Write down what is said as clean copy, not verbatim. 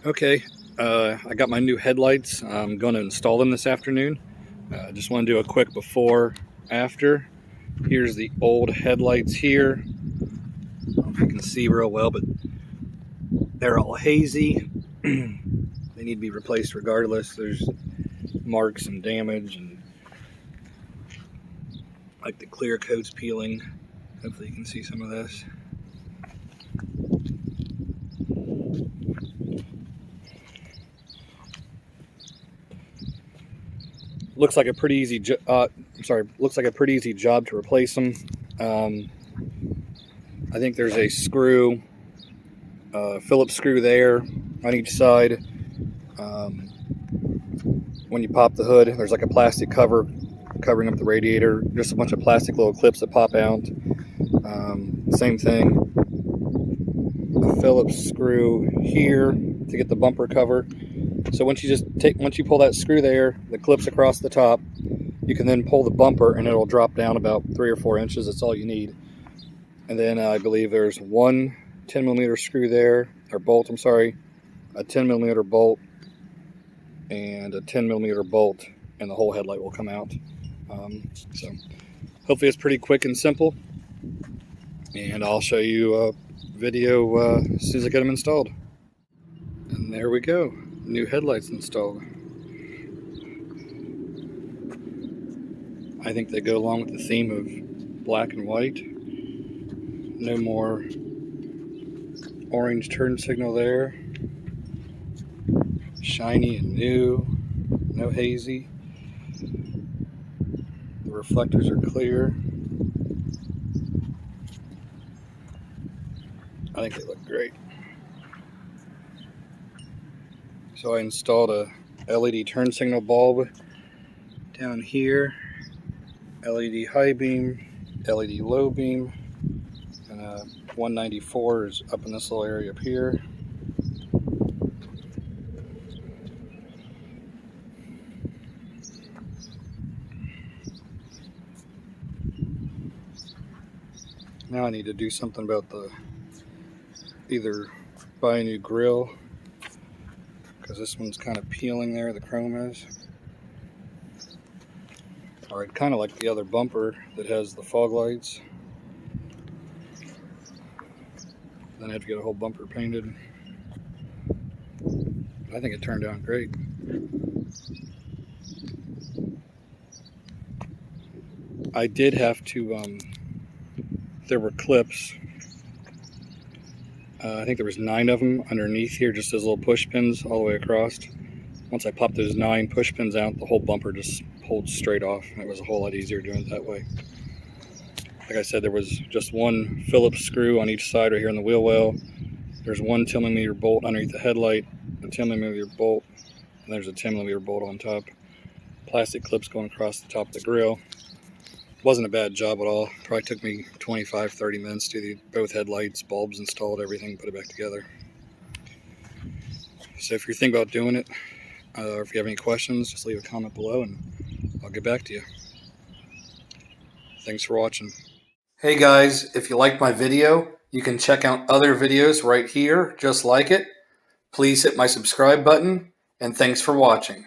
Okay, I got my new headlights. I'm going to install them this afternoon. Just want to do a quick before, after. Here's the old headlights here. I don't know if you can see real well, but they're all hazy. They need to be replaced regardless. There's marks and damage, and like the clear coat's peeling. Hopefully you can see some of this. Looks like a pretty easy looks like a pretty easy job to replace them. I think there's a screw, Phillips screw there on each side. When you pop the hood, there's like a plastic cover covering up the radiator. Just a bunch of plastic little clips that pop out. Same thing. A Phillips screw here to get the bumper cover. So once you pull that screw there, the clips across the top, you can then pull the bumper and it'll drop down about 3 or 4 inches. That's all you need. And then I believe there's one 10mm screw there, or bolt, I'm sorry, a 10mm bolt, and a 10mm bolt, and the whole headlight will come out. So hopefully it's pretty quick and simple. And I'll show you a video as soon as I get them installed. And there we go. New headlights installed. I think they go along with the theme of black and white. No more orange turn signal there. Shiny and new. No hazy. The reflectors are clear. I think they look great. So I installed a LED turn signal bulb down here, LED high beam, LED low beam, and a 194 is up in this little area up here. Now I need to do something about either buy a new grill, because this one's kind of peeling there, the chrome is. Or I'd kind of like the other bumper that has the fog lights. Then I have to get a whole bumper painted. I think it turned out great. I did have to, there were clips. I think there was 9 of them underneath here, just as little push pins all the way across. Once I popped those 9 push pins out, the whole bumper just pulled straight off, and it was a whole lot easier doing it that way. Like I said, there was just one Phillips screw on each side right here in the wheel well. There's one 10mm bolt underneath the headlight, a 10mm bolt, and there's a 10mm bolt on top. Plastic clips going across the top of the grill. Wasn't a bad job at all. Probably took me 25-30 minutes to do both headlights, bulbs installed, everything, put it back together. So if you're thinking about doing it, or if you have any questions, just leave a comment below and I'll get back to you. Thanks for watching. Hey guys, if you liked my video, you can check out other videos right here just like it. Please hit my subscribe button, and thanks for watching.